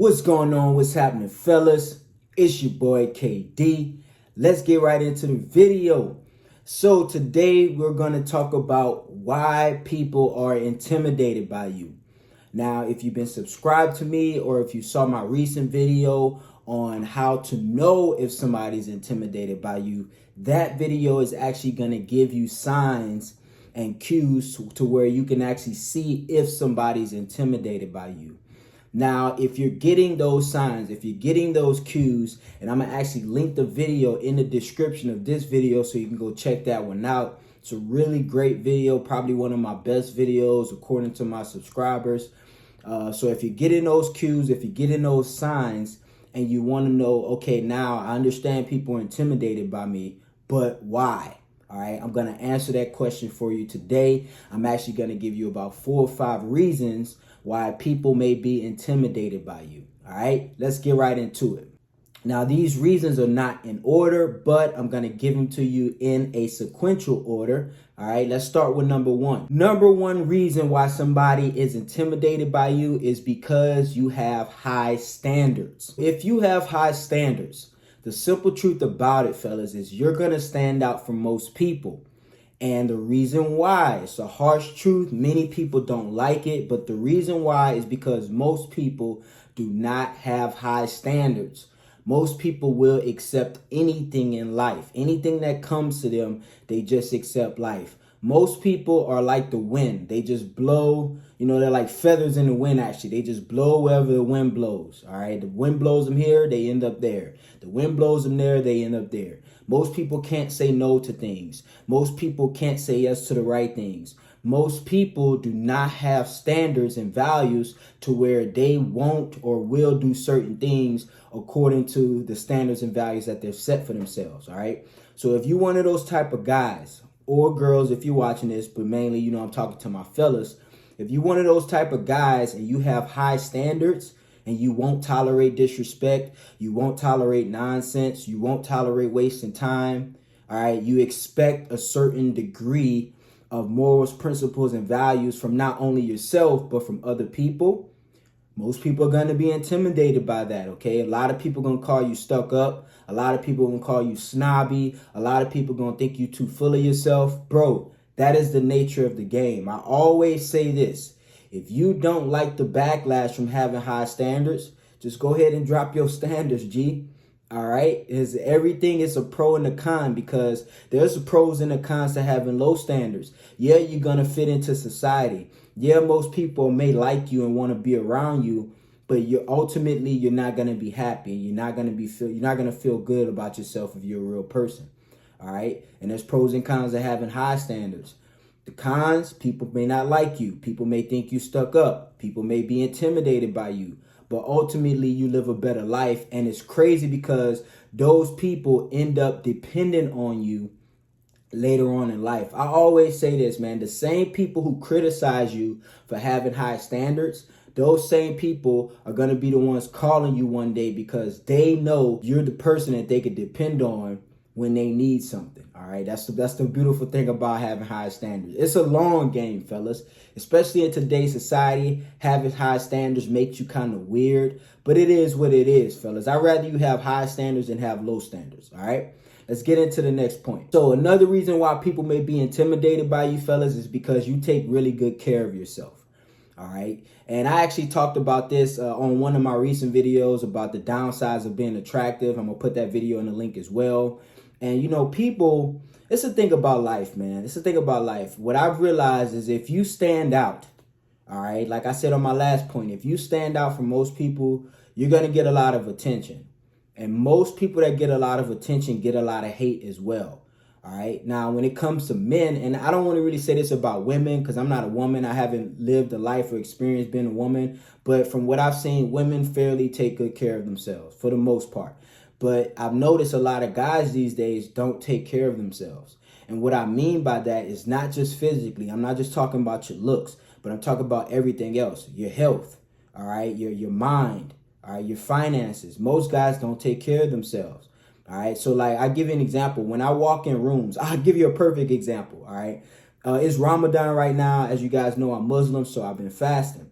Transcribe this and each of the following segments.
What's going on? What's happening, fellas? It's your boy KD. Let's get right into the video. So today we're going to talk about why people are intimidated by you. Now, if you've been subscribed to me or if you saw my recent video on how to know if somebody's intimidated by you, that video is actually going to give you signs and cues to where you can actually see if somebody's intimidated by you. Now, if you're getting those signs, if you're getting those cues, and I'm going to actually link the video in the description of this video so you can go check that one out. It's a really great video, probably one of my best videos according to my subscribers. So if you're getting those cues, if you're getting those signs, and you want to know, okay, now I understand people are intimidated by me, but why? All right, I'm going to answer that question for you today. I'm actually going to give you about 4 or 5 reasons why people may be intimidated by you. All right, let's get right into it. Now, these reasons are not in order, but I'm going to give them to you in a sequential order. All right, let's start with number 1. Number 1 reason why somebody is intimidated by you is because you have high standards. If you have high standards, the simple truth about it, fellas, is you're going to stand out from most people. And the reason why, it's a harsh truth, many people don't like it, but the reason why is because most people do not have high standards. Most people will accept anything in life. Anything that comes to them, they just accept life. Most people are like the wind. They just blow, they're like feathers in the wind, actually. They just blow wherever the wind blows, all right? The wind blows them here, they end up there. The wind blows them there, they end up there. Most people can't say no to things. Most people can't say yes to the right things. Most people do not have standards and values to where they won't or will do certain things according to the standards and values that they've set for themselves, all right? So if you're one of those type of guys or girls, if you're watching this, but mainly, I'm talking to my fellas, if you're one of those type of guys and you have high standards and you won't tolerate disrespect, you won't tolerate nonsense, you won't tolerate wasting time, all right? You expect a certain degree of morals, principles, and values from not only yourself, but from other people. Most people are going to be intimidated by that, okay? A lot of people are going to call you stuck up. A lot of people are going to call you snobby. A lot of people are going to think you too full of yourself. Bro, that is the nature of the game. I always say this. If you don't like the backlash from having high standards, just go ahead and drop your standards, G. All right? Everything is a pro and a con because there's the pros and the cons to having low standards. Yeah, you're going to fit into society. Yeah, most people may like you and want to be around you, but you're not going to be happy. You're not going to feel good about yourself if you're a real person. All right? And there's pros and cons to having high standards. The cons, people may not like you. People may think you stuck up. People may be intimidated by you. But ultimately, you live a better life. And it's crazy because those people end up dependent on you later on in life. I always say this, man. The same people who criticize you for having high standards, those same people are going to be the ones calling you one day because they know you're the person that they could depend on when they need something. All right, that's the beautiful thing about having high standards. It's a long game, fellas, especially in today's society. Having high standards makes you kind of weird, but it is what it is, fellas. I'd rather you have high standards than have low standards. All right, let's get into the next point. So another reason why people may be intimidated by you, fellas, is because you take really good care of yourself. All right. And I actually talked about this on one of my recent videos about the downsides of being attractive. I'm going to put that video in the link as well. And, people, it's the thing about life, man. It's the thing about life. What I've realized is if you stand out, all right, like I said on my last point, if you stand out from most people, you're going to get a lot of attention. And most people that get a lot of attention get a lot of hate as well. All right. Now, when it comes to men, and I don't want to really say this about women because I'm not a woman. I haven't lived a life or experience being a woman. But from what I've seen, women fairly take good care of themselves for the most part. But I've noticed a lot of guys these days don't take care of themselves. And what I mean by that is not just physically. I'm not just talking about your looks, but I'm talking about everything else. Your health, all right, your mind, all right, your finances. Most guys don't take care of themselves. All right. So like I give you an example. When I walk in rooms, I'll give you a perfect example. All right. It's Ramadan right now. As you guys know, I'm Muslim, so I've been fasting.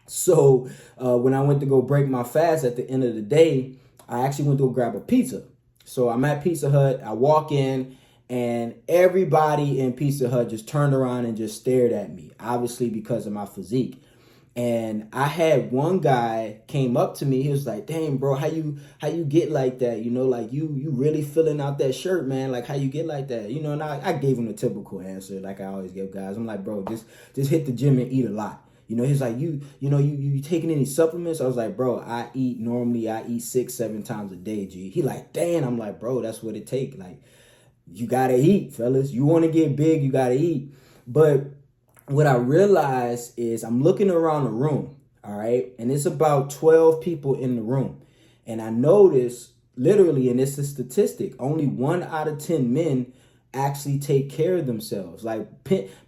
So when I went to go break my fast at the end of the day, I actually went to go grab a pizza. So I'm at Pizza Hut. I walk in, and everybody in Pizza Hut just turned around and just stared at me, obviously because of my physique. And I had one guy came up to me. He was like, "Dang, bro, how you get like that? You know, like you really filling out that shirt, man. Like how you get like that? You know?" And I gave him the typical answer, like I always give guys. I'm like, "Bro, just hit the gym and eat a lot." You know, he's like, you taking any supplements? I was like, "Bro, I eat 6, 7 times a day, G." He like, "Damn." I'm like, "Bro, that's what it take. Like, you gotta eat, fellas. You want to get big, you gotta eat." But what I realized is I'm looking around the room, all right, and it's about 12 people in the room. And I noticed literally, and it's a statistic, only 1 out of 10 men actually take care of themselves. Like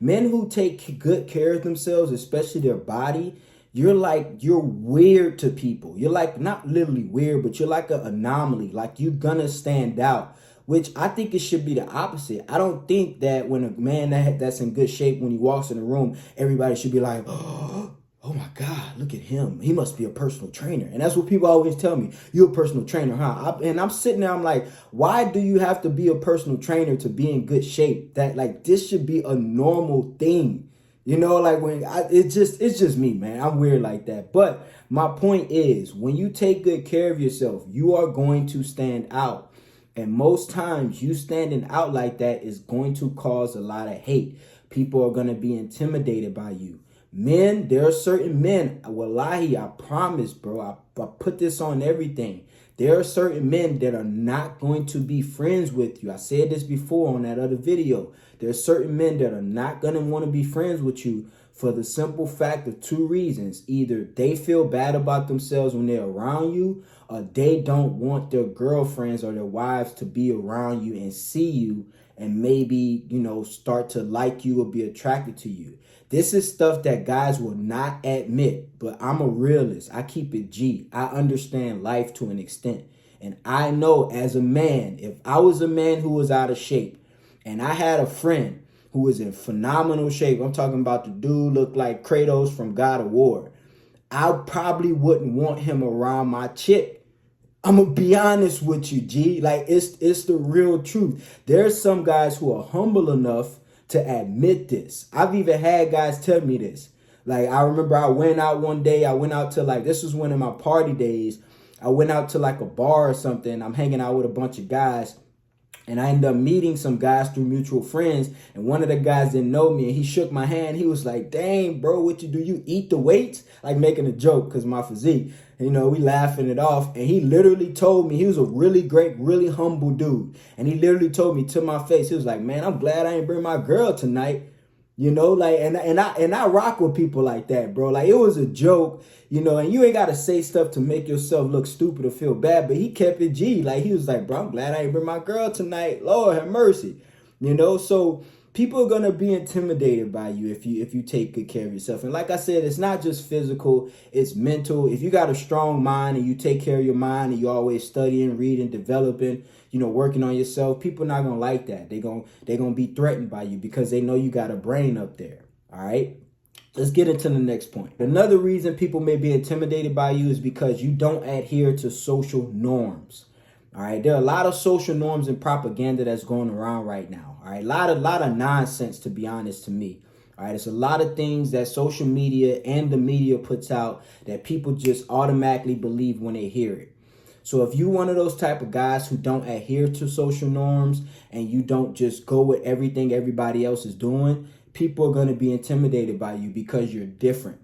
men who take good care of themselves, especially their body, you're weird to people. You're like not literally weird, but you're like an anomaly. Like you're gonna stand out, which I think it should be the opposite. I don't think that when a man that's in good shape, when he walks in the room, everybody should be like, "Oh my God, look at him. He must be a personal trainer." And that's what people always tell me. "You're a personal trainer, huh?" And I'm sitting there, I'm like, why do you have to be a personal trainer to be in good shape? That like this should be a normal thing. You know, like it's just me, man. I'm weird like that. But my point is, when you take good care of yourself, you are going to stand out. And most times you standing out like that is going to cause a lot of hate. People are going to be intimidated by you. Men, there are certain men, wallahi, I promise, bro, I put this on everything. There are certain men that are not going to be friends with you. I said this before on that other video. There are certain men that are not going to want to be friends with you for the simple fact of 2 reasons. Either they feel bad about themselves when they're around you, or they don't want their girlfriends or their wives to be around you and see you and maybe, start to like you or be attracted to you. This is stuff that guys will not admit, but I'm a realist. I keep it G. I understand life to an extent. And I know as a man, if I was a man who was out of shape and I had a friend who was in phenomenal shape, I'm talking about the dude looked like Kratos from God of War, I probably wouldn't want him around my chick. I'm gonna be honest with you, G. Like it's the real truth. There's some guys who are humble enough to admit this. I've even had guys tell me this. Like I remember I went out one day. I went out to this was one of my party days. I went out to like a bar or something. I'm hanging out with a bunch of guys. And I ended up meeting some guys through mutual friends. And one of the guys didn't know me. And he shook my hand. He was like, "Dang, bro, what you do? You eat the weights?" Like making a joke because my physique. We laughing it off. And he literally told me, he was a really great, really humble dude. And he literally told me to my face, he was like, "Man, I'm glad I ain't bring my girl tonight." And I rock with people like that, bro. Like it was a joke, and you ain't gotta say stuff to make yourself look stupid or feel bad, but he kept it G. Like he was like, "Bro, I'm glad I ain't bring my girl tonight. Lord have mercy." So people are gonna be intimidated by you if you take good care of yourself. And like I said, it's not just physical, it's mental. If you got a strong mind and you take care of your mind and you always studying, reading, developing, working on yourself, people not gonna like that. They're gonna be threatened by you because they know you got a brain up there. All right. Let's get into the next point. Another reason people may be intimidated by you is because you don't adhere to social norms. All right, there are a lot of social norms and propaganda that's going around right now. All right, a lot of nonsense, to be honest, to me. All right, it's a lot of things that social media and the media puts out that people just automatically believe when they hear it. So if you're one of those type of guys who don't adhere to social norms and you don't just go with everything everybody else is doing, people are going to be intimidated by you because you're different.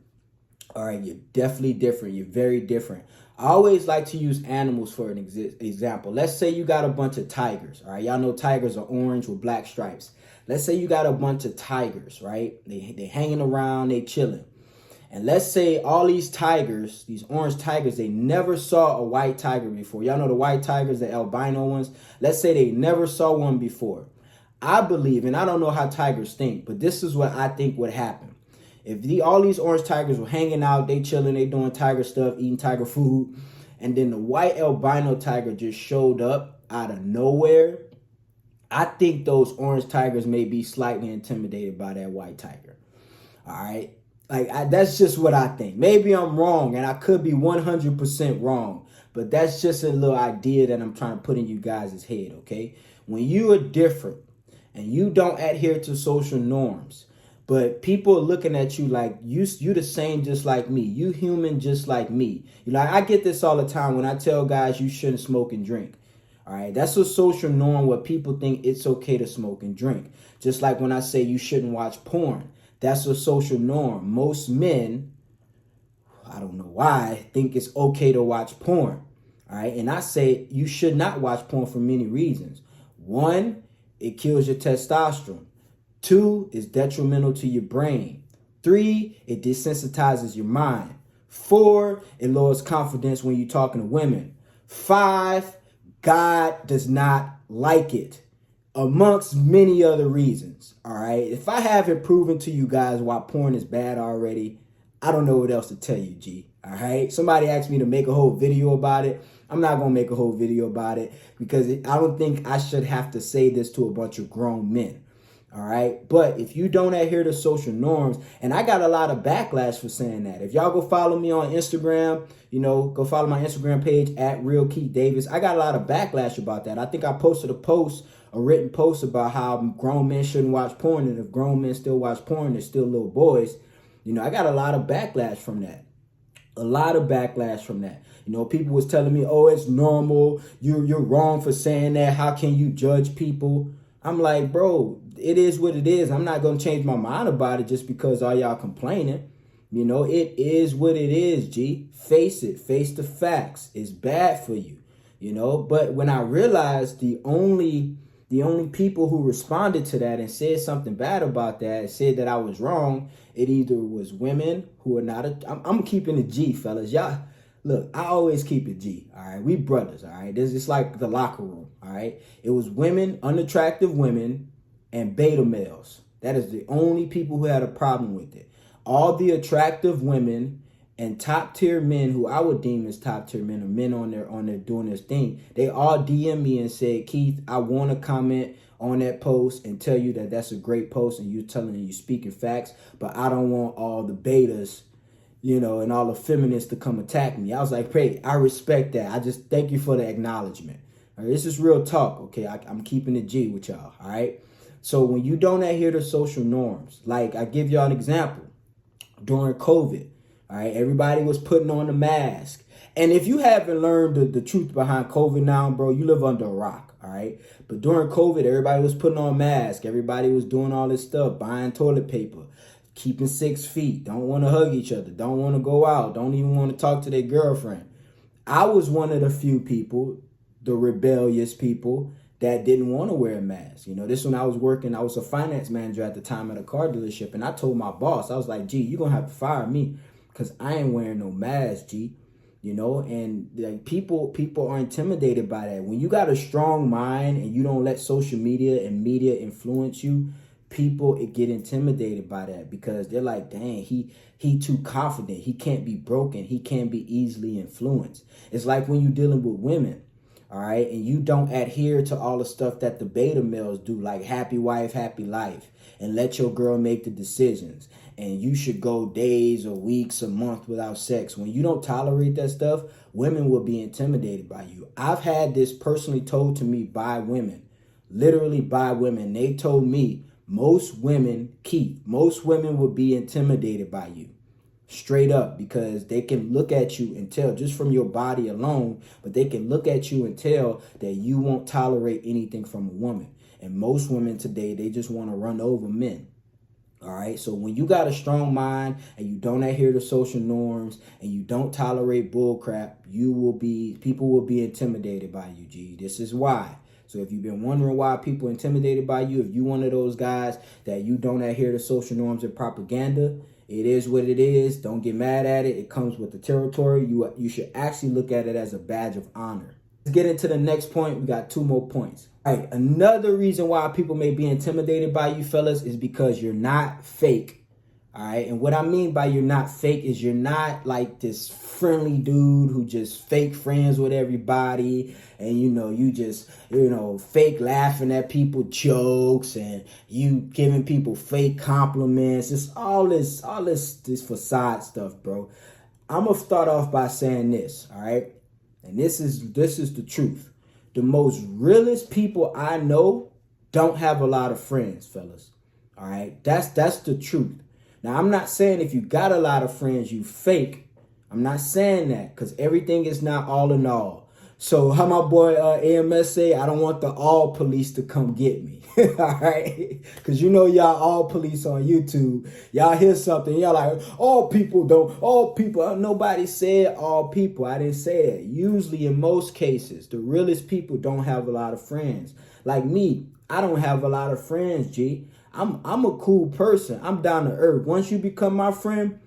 All right, you're definitely different. You're very different. I always like to use animals for an example. Let's say you got a bunch of tigers. All right, y'all know tigers are orange with black stripes. Let's say you got a bunch of tigers, right? They hanging around, they chilling. And let's say all these tigers, these orange tigers, they never saw a white tiger before. Y'all know the white tigers, the albino ones. Let's say they never saw one before. I believe, and I don't know how tigers think, but this is what I think would happen. If all these orange tigers were hanging out, they chilling, they doing tiger stuff, eating tiger food, and then the white albino tiger just showed up out of nowhere, I think those orange tigers may be slightly intimidated by that white tiger. All right. That's just what I think. Maybe I'm wrong, and I could be 100% wrong. But that's just a little idea that I'm trying to put in you guys' head, okay? When you are different and you don't adhere to social norms, but people are looking at you like you the same just like me. You human just like me. I get this all the time when I tell guys you shouldn't smoke and drink. All right, that's a social norm where people think it's okay to smoke and drink. Just like when I say you shouldn't watch porn. That's a social norm. Most men, I don't know why, think it's okay to watch porn. All right. And I say you should not watch porn for many reasons. One, it kills your testosterone. Two, it's detrimental to your brain. Three, it desensitizes your mind. Four, it lowers confidence when you're talking to women. Five, God does not like it, amongst many other reasons. All right. If I haven't proven to you guys why porn is bad already, I don't know what else to tell you, G. All right. Somebody asked me to make a whole video about it. I'm not going to make a whole video about it because I don't think I should have to say this to a bunch of grown men. All right. But if you don't adhere to social norms, and I got a lot of backlash for saying that. If y'all go follow me on Instagram, go follow my Instagram page at @RealKeithDavis. I got a lot of backlash about that. I think I posted a written post about how grown men shouldn't watch porn. And if grown men still watch porn, they're still little boys. I got a lot of backlash from that. A lot of backlash from that. People was telling me, oh, it's normal. You're wrong for saying that. How can you judge people? I'm like, bro, it is what it is. I'm not going to change my mind about it just because all y'all complaining. It is what it is, G. Face it. Face the facts. It's bad for you, But when I realized the only people who responded to that and said something bad about that, said that I was wrong, it either was women who are not, I'm keeping it G, fellas. Y'all, look, I always keep it G, all right? We brothers, all right? This is like the locker room, all right? It was women, unattractive women, and beta males. That is the only people who had a problem with it. All the attractive women and top tier men, who I would deem as top tier men, or men on there doing this thing, they all DM me and said, Keith, I want to comment on that post and tell you that that's a great post and you're telling and you speaking facts, but I don't want all the betas, and all the feminists to come attack me. I was like, hey, I respect that. I just thank you for the acknowledgement. All right, this is real talk, okay? I'm keeping it G with y'all, all right? So when you don't adhere to social norms, like I give y'all an example, during COVID, all right, everybody was putting on the mask. And if you haven't learned the truth behind COVID now, bro, you live under a rock, all right? But during COVID, everybody was putting on masks. Everybody was doing all this stuff, buying toilet paper, keeping 6 feet, don't want to hug each other, don't want to go out, don't even want to talk to their girlfriend. I was one of the few people, the rebellious people, that didn't want to wear a mask. This when I was working, I was a finance manager at the time at a car dealership, and I told my boss, I was like, G, you're going to have to fire me because I ain't wearing no mask, G. And like people are intimidated by that. When you got a strong mind and you don't let social media and media influence you, people get intimidated by that because they're like, dang, he too confident. He can't be broken. He can't be easily influenced. It's like when you're dealing with women, all right, and you don't adhere to all the stuff that the beta males do, like happy wife, happy life, and let your girl make the decisions. And you should go days or weeks or months without sex. When you don't tolerate that stuff, women will be intimidated by you. I've had this personally told to me by women, literally by women. They told me most women will be intimidated by you. Straight up, because they can look at you and tell just from your body alone, but they can look at you and tell that you won't tolerate anything from a woman. And most women today, they just want to run over men. All right. So when you got a strong mind and you don't adhere to social norms and you don't tolerate bull crap, people will be intimidated by you, G. This is why. So if you've been wondering why people are intimidated by you, if you one of those guys that you don't adhere to social norms and propaganda, it is what it is. Don't get mad at it. It comes with the territory. You should actually look at it as a badge of honor. Let's get into the next point. We got 2 more points. All right. Another reason why people may be intimidated by you fellas is because you're not fake. All right. And what I mean by you're not fake is you're not like this friendly dude who just fake friends with everybody. And, you just, fake laughing at people jokes and you giving people fake compliments. It's all this facade stuff, bro. I'm going to start off by saying this. All right. And this is the truth. The most realest people I know don't have a lot of friends, fellas. All right. That's the truth. Now, I'm not saying if you got a lot of friends, you fake. I'm not saying that because everything is not all in all. So how my boy AMS say, I don't want the all police to come get me. All right. Because y'all all police on YouTube. Y'all hear something. Y'all like, all people. Nobody said all people. I didn't say it. Usually in most cases, the realest people don't have a lot of friends. Like me, I don't have a lot of friends, G. I'm a cool person. I'm down to earth. Once you become my friend,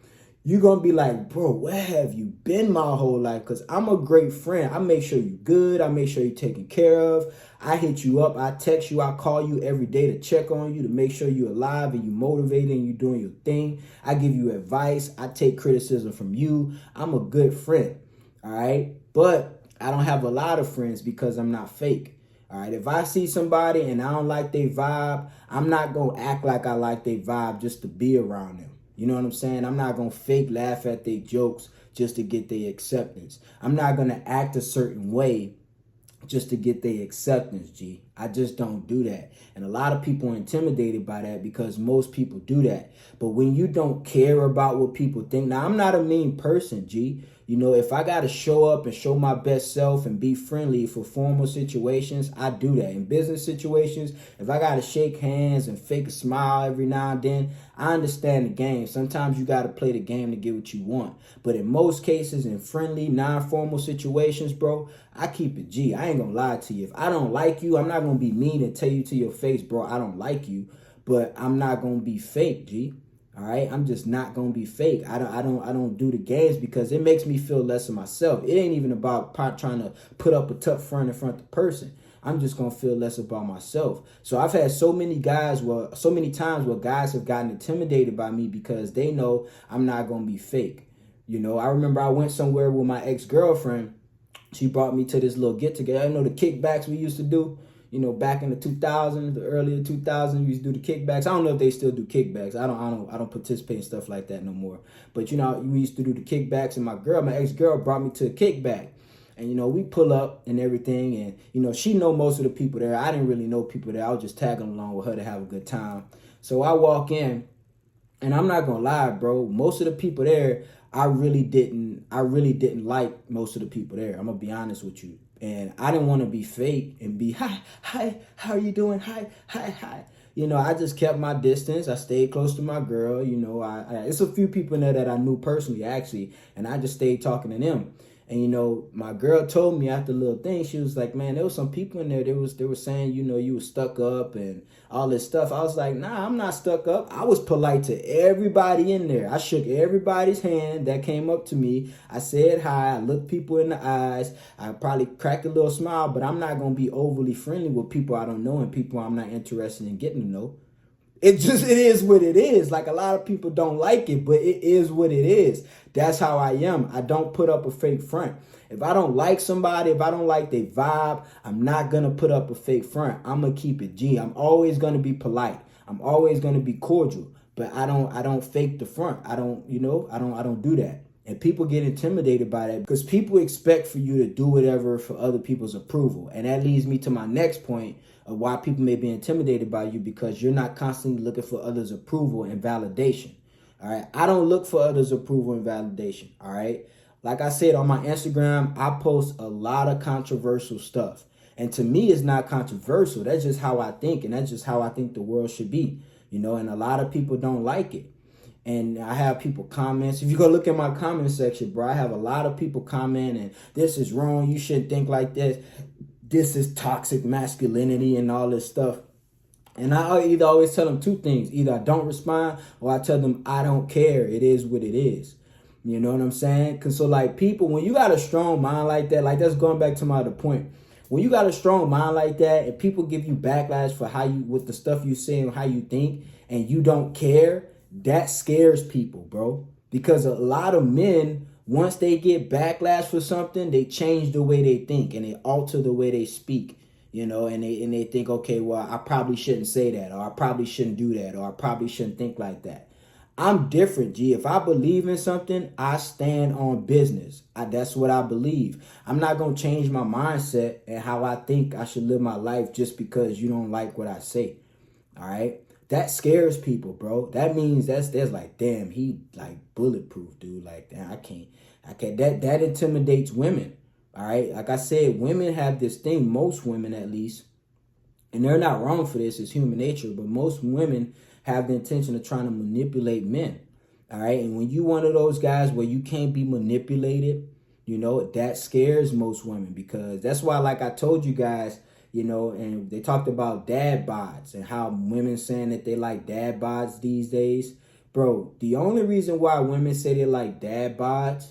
you're going to be like, bro, where have you been my whole life? Because I'm a great friend. I make sure you're good. I make sure you're taken care of. I hit you up. I text you. I call you every day to check on you, to make sure you're alive and you're motivated and you're doing your thing. I give you advice. I take criticism from you. I'm a good friend. All right. But I don't have a lot of friends because I'm not fake. All right, if I see somebody and I don't like their vibe, I'm not going to act like I like their vibe just to be around them. You know what I'm saying? I'm not going to fake laugh at their jokes just to get their acceptance. I'm not going to act a certain way just to get their acceptance, G. I just don't do that. And a lot of people are intimidated by that because most people do that. But when you don't care about what people think, now I'm not a mean person, G. If I got to show up and show my best self and be friendly for formal situations, I do that. In business situations, if I got to shake hands and fake a smile every now and then, I understand the game. Sometimes you got to play the game to get what you want. But in most cases, in friendly, non-formal situations, bro, I keep it G. I ain't going to lie to you. If I don't like you, I'm not going to be mean and tell you to your face, bro, I don't like you. But I'm not going to be fake, G. All right, I'm just not gonna be fake. I don't do the games because it makes me feel less of myself. It ain't even about trying to put up a tough front in front of the person. I'm just gonna feel less about myself. So I've had so many times where guys have gotten intimidated by me because they know I'm not gonna be fake. I remember I went somewhere with my ex-girlfriend. She brought me to this little get together. The kickbacks we used to do. Back in the 2000s, the earlier 2000s, we used to do the kickbacks. I don't know if they still do kickbacks. I don't participate in stuff like that no more. But we used to do the kickbacks, and my ex-girl, brought me to a kickback. And we pull up and everything, and she know most of the people there. I didn't really know people there. I was just tagging along with her to have a good time. So I walk in, and I'm not gonna lie, bro. Most of the people there, I really didn't like most of the people there. I'm gonna be honest with you. And I didn't want to be fake and be, hi, how are you doing? Hi. I just kept my distance. I stayed close to my girl. It's a few people in there that I knew personally, actually, and I just stayed talking to them. And, my girl told me after the little thing, she was like, man, there was some people in there. They were saying, you were stuck up and all this stuff. I was like, nah, I'm not stuck up. I was polite to everybody in there. I shook everybody's hand that came up to me. I said hi. I looked people in the eyes. I probably cracked a little smile, but I'm not going to be overly friendly with people I don't know and people I'm not interested in getting to know. It is what it is. Like, a lot of people don't like it, but it is what it is. That's how I am. I don't put up a fake front. If I don't like somebody, if I don't like their vibe, I'm not going to put up a fake front. I'm going to keep it G. I'm always going to be polite. I'm always going to be cordial, but I don't fake the front. I don't do that. And people get intimidated by that because people expect for you to do whatever for other people's approval. And that leads me to my next point of why people may be intimidated by you, because you're not constantly looking for others' approval and validation. All right. I don't look for others' approval and validation. All right. Like I said, on my Instagram, I post a lot of controversial stuff. And to me, it's not controversial. That's just how I think. And that's just how I think the world should be. And a lot of people don't like it. And I have people comment. If you go look at my comment section, bro, I have a lot of people comment, and this is wrong. You shouldn't think like this. This is toxic masculinity and all this stuff. And I either always tell them two things. Either I don't respond, or I tell them I don't care. It is what it is. You know what I'm saying? Because people, when you got a strong mind like that, like that's going back to my other point. When you got a strong mind like that and people give you backlash for with the stuff you say and how you think, and you don't care, That scares people, bro. Because a lot of men, once they get backlash for something, they change the way they think and they alter the way they speak. And they think, okay, well, I probably shouldn't say that, or I probably shouldn't do that, or I probably shouldn't think like that. I'm different, G. If I believe in something, I stand on business. That's what I believe. I'm not going to change my mindset and how I think I should live my life just because you don't like what I say. All right? That scares people, bro. That means there's like, damn, he like bulletproof, dude. Like, damn, I can't. That intimidates women. All right? Like I said, women have this thing, most women at least, and they're not wrong for this, it's human nature, but most women have the intention of trying to manipulate men. All right. And when you one of those guys where you can't be manipulated, that scares most women, because that's why, like I told you guys, and they talked about dad bods and how women saying that they like dad bods these days. Bro, the only reason why women say they like dad bods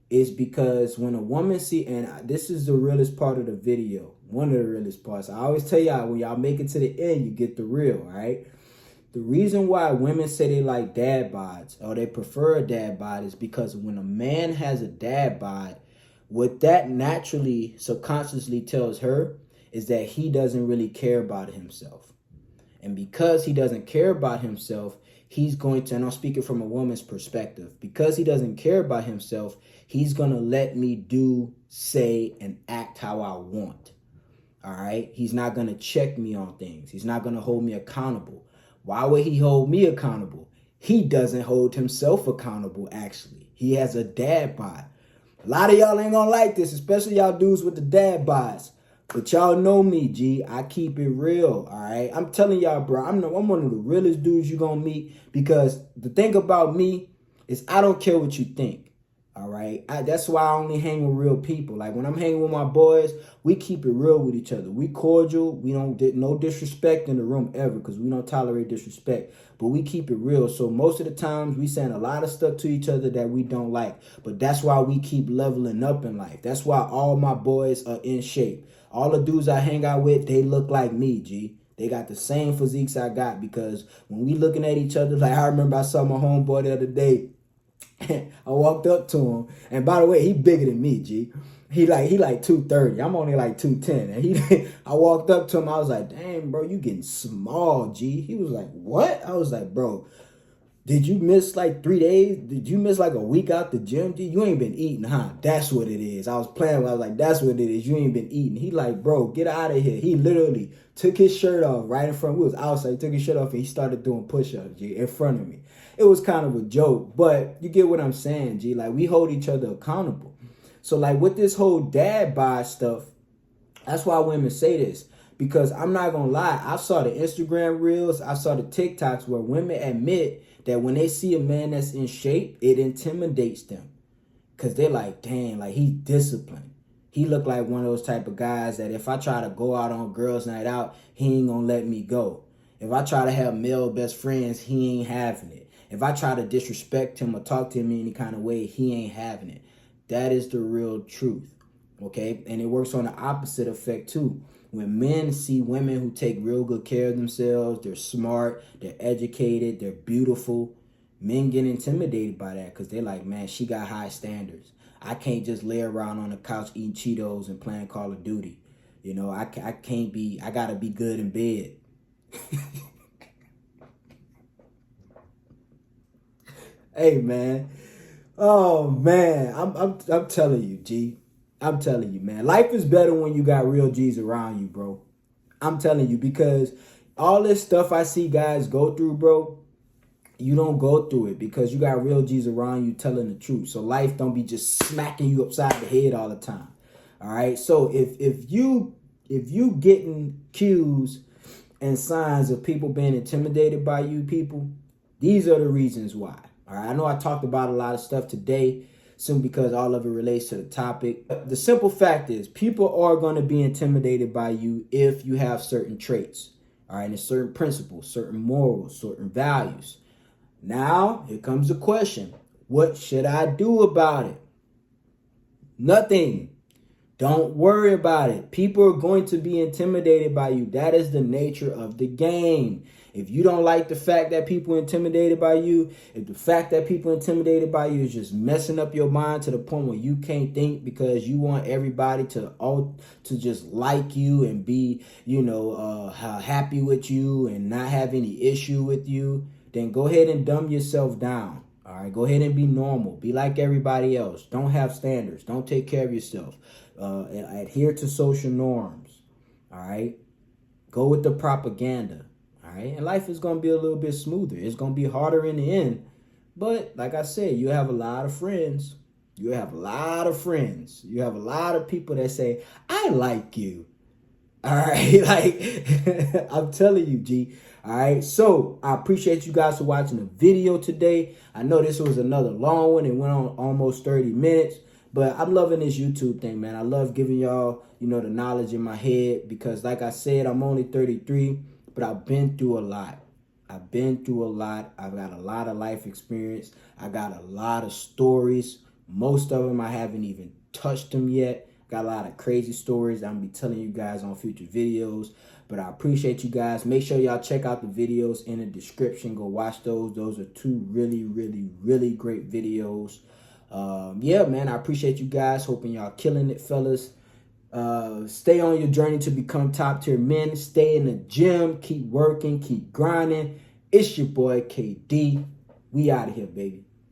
is because when a woman and this is the realest part of the video, one of the realest parts. I always tell y'all, when y'all make it to the end, you get the real, all right? The reason why women say they like dad bods or they prefer a dad bod is because when a man has a dad bod, what that naturally, subconsciously tells her is that he doesn't really care about himself. And because he doesn't care about himself, he's going to, and I'm speaking from a woman's perspective, because he doesn't care about himself, he's going to let me do, say, and act how I want. All right? He's not going to check me on things. He's not going to hold me accountable. Why would he hold me accountable? He doesn't hold himself accountable, actually. He has a dad bod. A lot of y'all ain't gonna like this, especially y'all dudes with the dad bods. But y'all know me, G. I keep it real, all right? I'm telling y'all, bro, I'm one of the realest dudes you're gonna meet, because the thing about me is I don't care what you think. All right. That's why I only hang with real people. Like when I'm hanging with my boys, we keep it real with each other. We cordial. We don't no disrespect in the room ever, because we don't tolerate disrespect. But we keep it real. So most of the times we saying a lot of stuff to each other that we don't like. But that's why we keep leveling up in life. That's why all my boys are in shape. All the dudes I hang out with, they look like me, G. They got the same physiques I got, because when we looking at each other, like I remember I saw my homeboy the other day. I walked up to him, and by the way, he bigger than me, G. He like 230. I'm only like 210. And I walked up to him. I was like, "Damn, bro, you getting small, G." He was like, "What?" I was like, "Bro, did you miss like 3 days? Did you miss like a week out the gym, G? You ain't been eating, huh?" That's what it is. I was playing with. I was like, "That's what it is. You ain't been eating." He like, "Bro, get out of here." He literally took his shirt off right in front. We was outside. He took his shirt off and he started doing push-ups, G, in front of me. It was kind of a joke, but you get what I'm saying, G. Like, we hold each other accountable. So, like, with this whole dad bod stuff, that's why women say this. Because I'm not going to lie, I saw the Instagram reels, I saw the TikToks where women admit that when they see a man that's in shape, it intimidates them. Because they're like, dang, like, he's disciplined. He look like one of those type of guys that if I try to go out on girls' night out, he ain't going to let me go. If I try to have male best friends, he ain't having it. If I try to disrespect him or talk to him in any kind of way, he ain't having it. That is the real truth, okay? And it works on the opposite effect too. When men see women who take real good care of themselves, they're smart, they're educated, they're beautiful, men get intimidated by that, because they're like, man, she got high standards. I can't just lay around on the couch eating Cheetos and playing Call of Duty. I can't be, I gotta be good in bed. Hey, man. Oh, man. I'm telling you, G. I'm telling you, man. Life is better when you got real G's around you, bro. I'm telling you, because all this stuff I see guys go through, bro, you don't go through it because you got real G's around you telling the truth. So life don't be just smacking you upside the head all the time. All right? So if you getting cues and signs of people being intimidated by you people, these are the reasons why. All right, I know I talked about a lot of stuff today, soon because all of it relates to the topic. The simple fact is people are going to be intimidated by you if you have certain traits, all right, and certain principles, certain morals, certain values. Now, here comes the question. What should I do about it? Nothing. Don't worry about it. People are going to be intimidated by you. That is the nature of the game. If you don't like the fact that people intimidated by you, if the fact that people intimidated by you is just messing up your mind to the point where you can't think because you want everybody to just like you and be, happy with you and not have any issue with you, then go ahead and dumb yourself down. All right, go ahead and be normal. Be like everybody else. Don't have standards. Don't take care of yourself. Adhere to social norms. All right, go with the propaganda. All right, and life is gonna be a little bit smoother. It's gonna be harder in the end, but like I said, you have a lot of friends. You have a lot of friends. You have a lot of people that say, "I like you." All right, like I'm telling you, G. All right, so I appreciate you guys for watching the video today. I know this was another long one. It went on almost 30 minutes, but I'm loving this YouTube thing, man. I love giving y'all, the knowledge in my head because, like I said, I'm only 33, but I've been through a lot. I've been through a lot. I've got a lot of life experience. I got a lot of stories. Most of them I haven't even touched them yet. Got a lot of crazy stories I'm going to be telling you guys on future videos. But I appreciate you guys. Make sure y'all check out the videos in the description. Go watch those. Those are two really, really, really great videos. Yeah, man, I appreciate you guys. Hoping y'all killing it, fellas. Stay on your journey to become top tier men. Stay in the gym. Keep working. Keep grinding. It's your boy, KD. We out of here, baby.